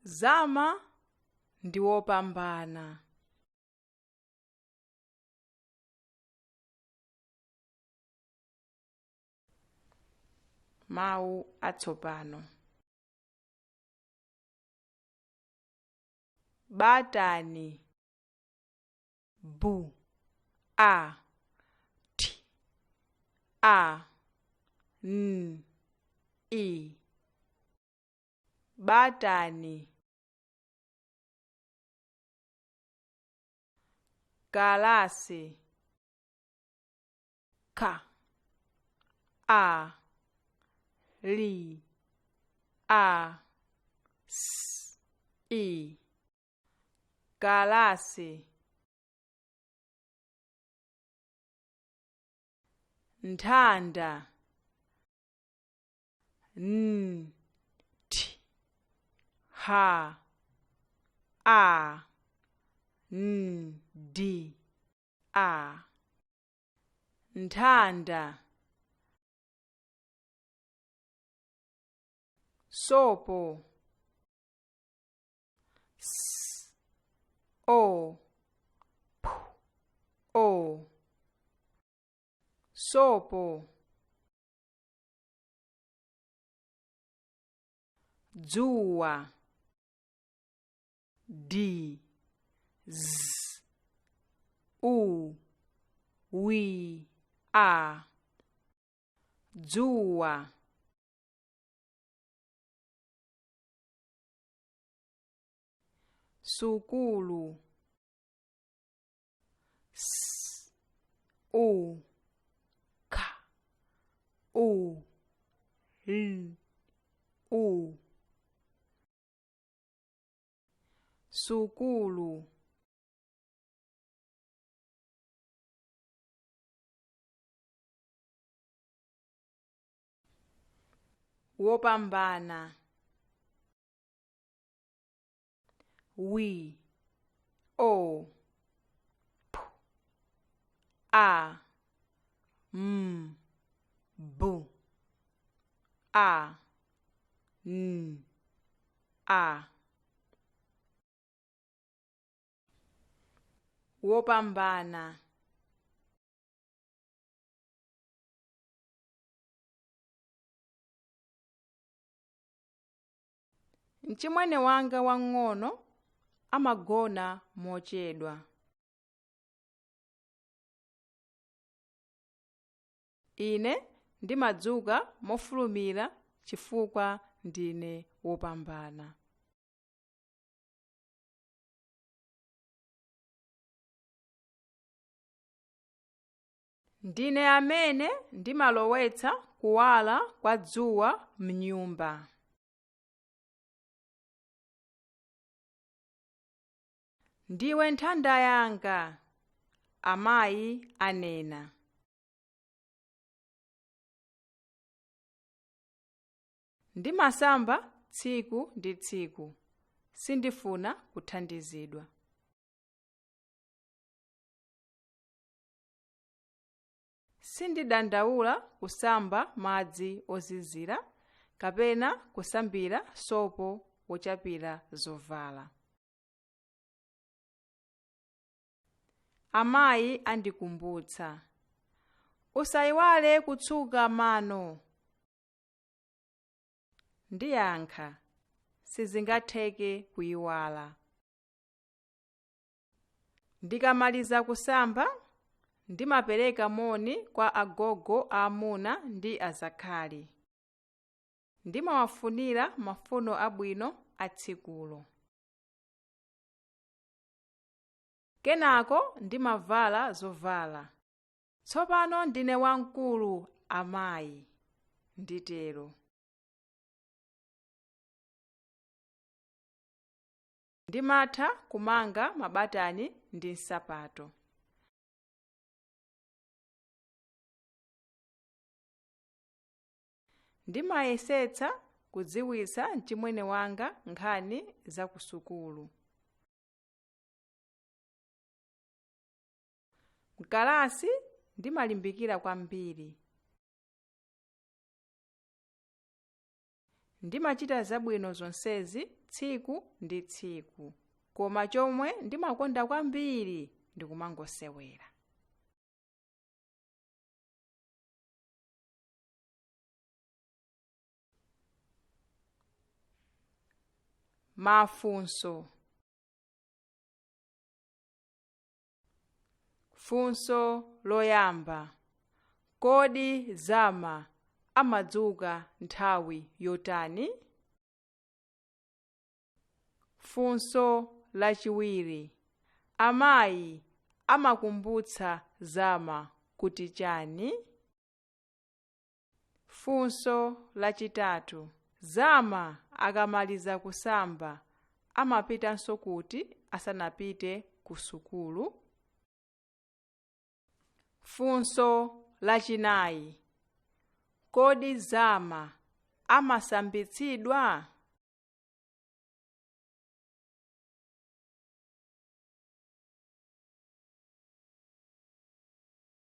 Zama ndi wopambana. Mawu atsopano. Batani. Bu a t a n i. Batani. Galasi. Ka a li a s i. Galasi. Nthanda. N t h a n d a. Nthanda. Sopo. S o p o. Sopo. Dzuwa. D z u wi a. Dzuwa. Sukulu. S u k u l u. Sukulu. Wopambana. Wi o p a m b a n a. Wopambana. Mchimwene wanga wang'ono amagona mochedwa. Ine ndimadzuka mofulumira chifukwa ndine wopambana. Ndine amene ndimalowetsa kuwala kwa dzuwa m'nyumba. Ndiwe nthanda yanga, amayi anena. Ndimasamba tsiku ndi tsiku, sindifuna kuthandizidwa. Sindidandaula kusamba madzi ozizira kapena kusambira sopo wochapira zovala. Amayi andikumbutsa, usayiwale kutsuka mano. Ndiyankha, sizingatheke kuyiwala. Ndikamaliza kusamba, ndimapereka moni kwa agogo aamuna ndi azakhali. Ndimawafunira mafuno abwino a tsikulo. Kenako ndimavala zovala. Tsopano ndine wamkulu amayi, nditero. Ndimatha kumanga mabatani ndi nsapato. Ndimayesetsa kudziwitsa mchimwene wanga nkhani za kusukulu. Mkalasi ndimalimbikira kwambiri. Ndimachita zabwino zonsezi tsiku ndi tsiku, koma chomwe ndimakonda kwambiri ndi kumangosewera. Mafunso. Funso loyamba: kodi Zama amadzuka nthawi yotani? Funso lachiwiri: amayi amakumbutsa Zama kuti chani? Funso lachitatu: Zama akamaliza kusamba amapitanso kuti asanapite ku sukulu? Funso lachinayi: kodi Zama amasambitsidwa?